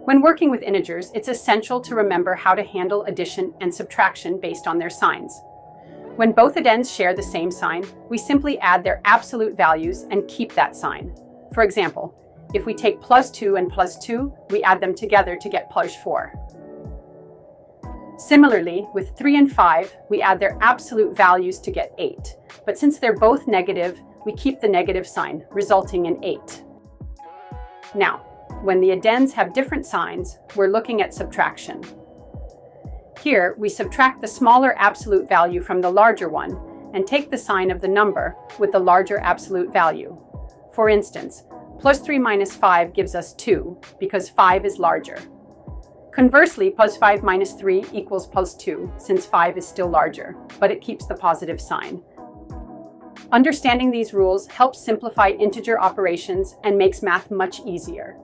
When working with integers, it's essential to remember how to handle addition and subtraction based on their signs. When both addends share the same sign, we simply add their absolute values and keep that sign. For example, if we take +2 and +2, we add them together to get +4. Similarly, with 3 and 5, we add their absolute values to get 8. But since they're both negative, we keep the negative sign, resulting in 8. Now, when the addends have different signs, we're looking at subtraction. Here, we subtract the smaller absolute value from the larger one and take the sign of the number with the larger absolute value. For instance, +3 minus 5 gives us 2 because 5 is larger. Conversely, +5 minus 3 equals +2 since 5 is still larger, but it keeps the positive sign. Understanding these rules helps simplify integer operations and makes math much easier.